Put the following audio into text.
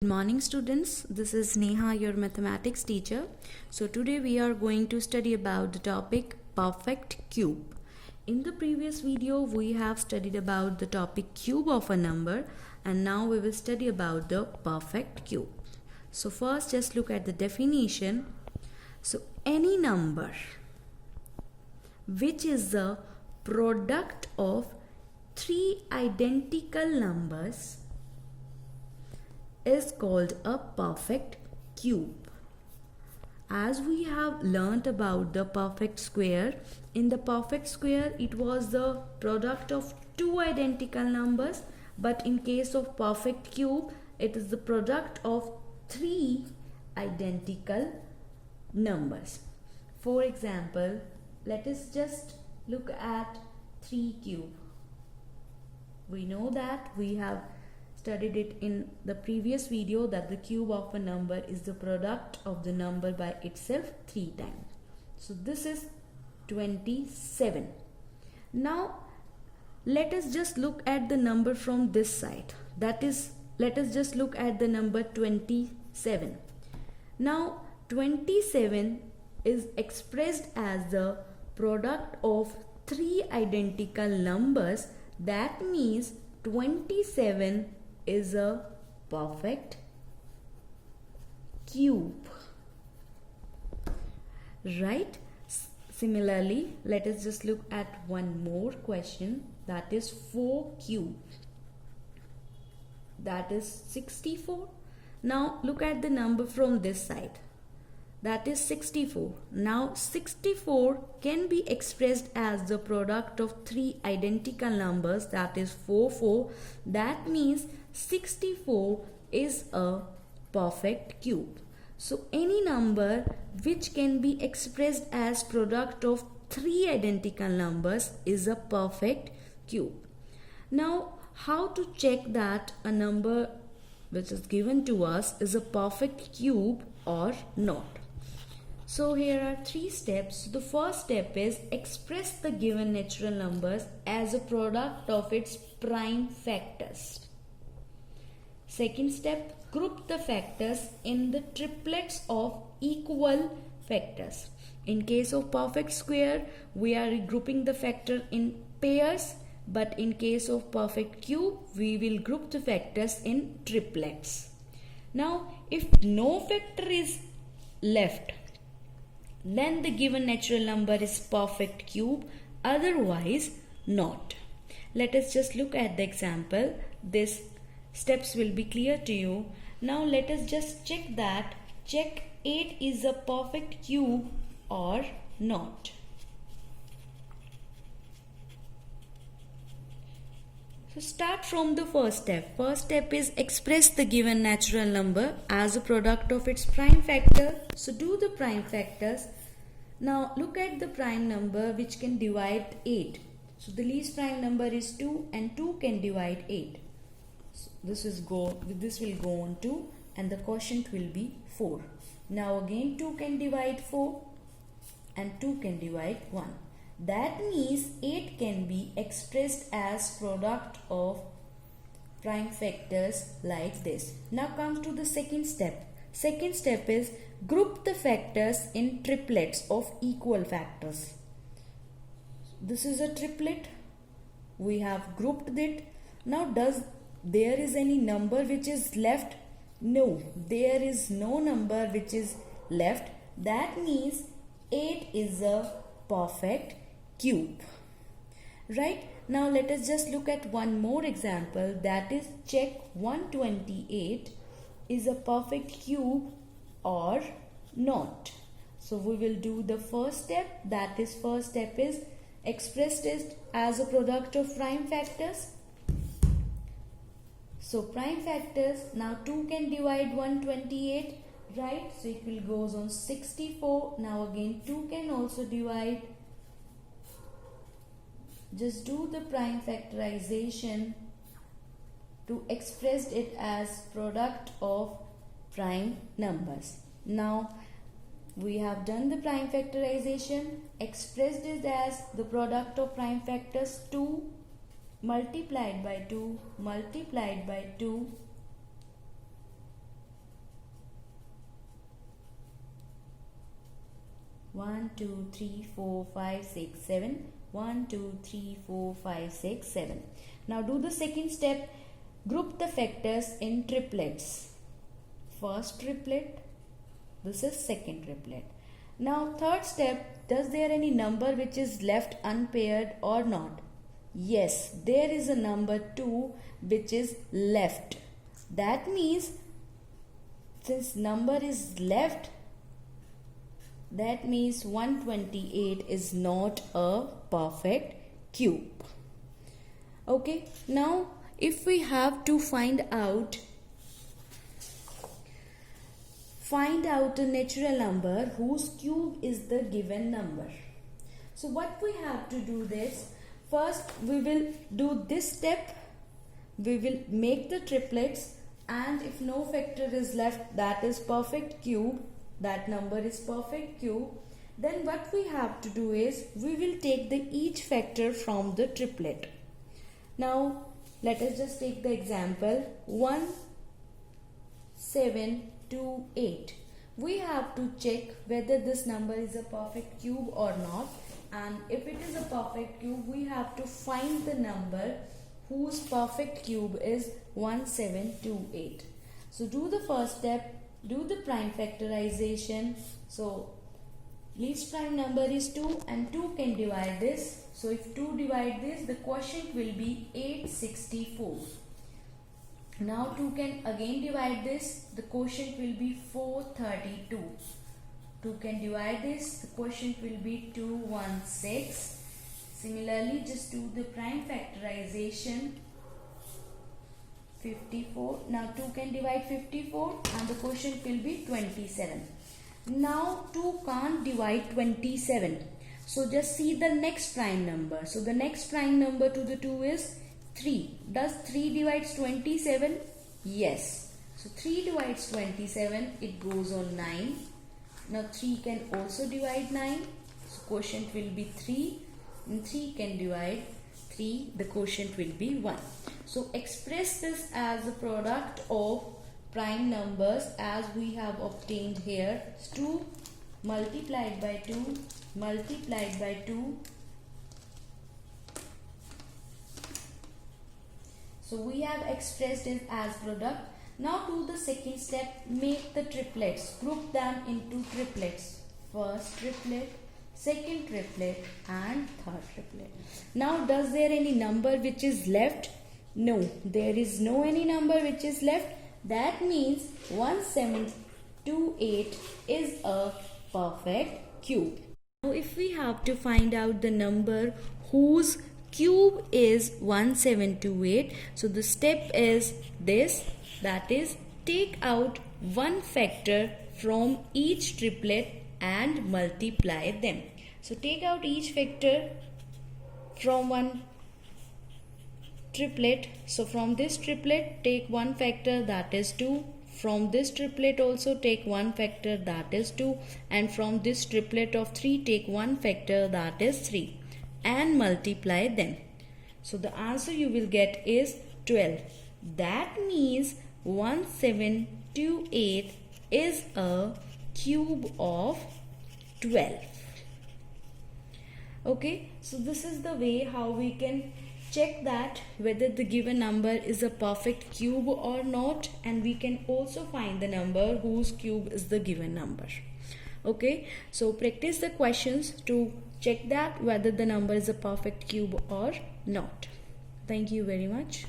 Good morning students, this is Neha, your mathematics teacher. So today we are going to study about the topic perfect cube. In the previous video we have studied about the topic cube of a number, and now we will study about the perfect cube. So first just look at the definition. So any number which is the product of three identical numbers is called a perfect cube. As we have learnt about the perfect square, in the perfect square it was the product of two identical numbers, but in case of perfect cube it is the product of three identical numbers. For example, let us just look at 3 cube. We know that we have studied it in the previous video that the cube of a number is the product of the number by itself 3 times. So this is 27. Now let us just look at the number from this side. That is, let us just look at the number 27. Now 27 is expressed as the product of three identical numbers. That means 27 is a perfect cube, right? Similarly, let us just look at one more question, that is 4 cube, that is 64. Now look at the number from this side, that is 64. Now 64 can be expressed as the product of three identical numbers, that is 4, 4. That means 64 is a perfect cube. So any number which can be expressed as product of three identical numbers is a perfect cube. Now how to check that a number which is given to us is a perfect cube or not? So here are 3 steps. The first step is express the given natural numbers as a product of its prime factors. Second step, group the factors in the triplets of equal factors. In case of perfect square, we are grouping the factor in pairs, but in case of perfect cube, we will group the factors in triplets. Now, if no factor is left, then the given natural number is perfect cube, otherwise not. Let us just look at the example. These steps will be clear to you. Now let us just check 8 is a perfect cube or not. So start from the first step. First step is express the given natural number as a product of its prime factor. So do the prime factors. Now look at the prime number which can divide 8. So the least prime number is 2 and 2 can divide 8. So this will go on 2 and the quotient will be 4. Now again 2 can divide 4 and 2 can divide 1. That means 8 can be expressed as product of prime factors like this. Now comes to the second step. Second step is group the factors in triplets of equal factors. This is a triplet. We have grouped it. Now there is any number which is left? No, there is no number which is left. That means 8 is a perfect cube, right? Now let us just look at one more example, that is check 128 is a perfect cube or not. So we will do the first step, that is first step is express it as a product of prime factors. So prime factors, now 2 can divide 128, right? So it will goes on 64. Now again 2 can also divide. Just do the prime factorization to express it as product of prime numbers. Now we have done the prime factorization, expressed it as the product of prime factors. 2 multiplied by 2 multiplied by 2 1 2 3 4 5 6 7. 1 2 3 4 5 6 7. Now do the second step. Group the factors in triplets. First triplet, this is second triplet. Now third step, does there any number which is left unpaired or not? Yes, there is a number 2 which is left. That means since number is left, that means 128 is not a perfect cube. Okay, now if we have to find out a natural number whose cube is the given number. So what we have to do this, first we will do this step, we will make the triplets, and if no factor is left, that is perfect cube, that number is perfect cube. Then what we have to do is we will take the each factor from the triplet. Now let us just take the example 1 7 2 8. We have to check whether this number is a perfect cube or not, and if it is a perfect cube, we have to find the number whose perfect cube is 1728. So do the first step, do the prime factorization. So least prime number is 2 and 2 can divide this. So if 2 divide this, the quotient will be 864. Now 2 can again divide this, the quotient will be 432. 2 can divide this, the quotient will be 216. Similarly, just do the prime factorization. 54. Now 2 can divide 54 and the quotient will be 27. Now 2 can't divide 27. So just see the next prime number. So the next prime number to the 2 is 3. Does 3 divides 27? Yes. So 3 divides 27, it goes on 9. Now 3 can also divide 9. So quotient will be 3. And 3 can divide 3. The quotient will be 1. So express this as a product of prime numbers as we have obtained here. 2 multiplied by 2 multiplied by 2. So we have expressed it as product. Now do the second step, make the triplets, group them into triplets. First triplet, second triplet and third triplet. Now does there any number which is left? No, there is no any number which is left. That means 1728 is a perfect cube. Now if we have to find out the number whose cube is 1728, so the step is this, that is take out one factor from each triplet and multiply them. So take out each factor from one triplet. So from this triplet take one factor, that is 2. From this triplet also take one factor, that is 2. And from this triplet of 3 take one factor, that is 3. And multiply them. So the answer you will get is 12. That means 1728 is a cube of 12. Okay, so this is the way how we can check that whether the given number is a perfect cube or not, and we can also find the number whose cube is the given number. Okay, so practice the questions to check that whether the number is a perfect cube or not. Thank you very much.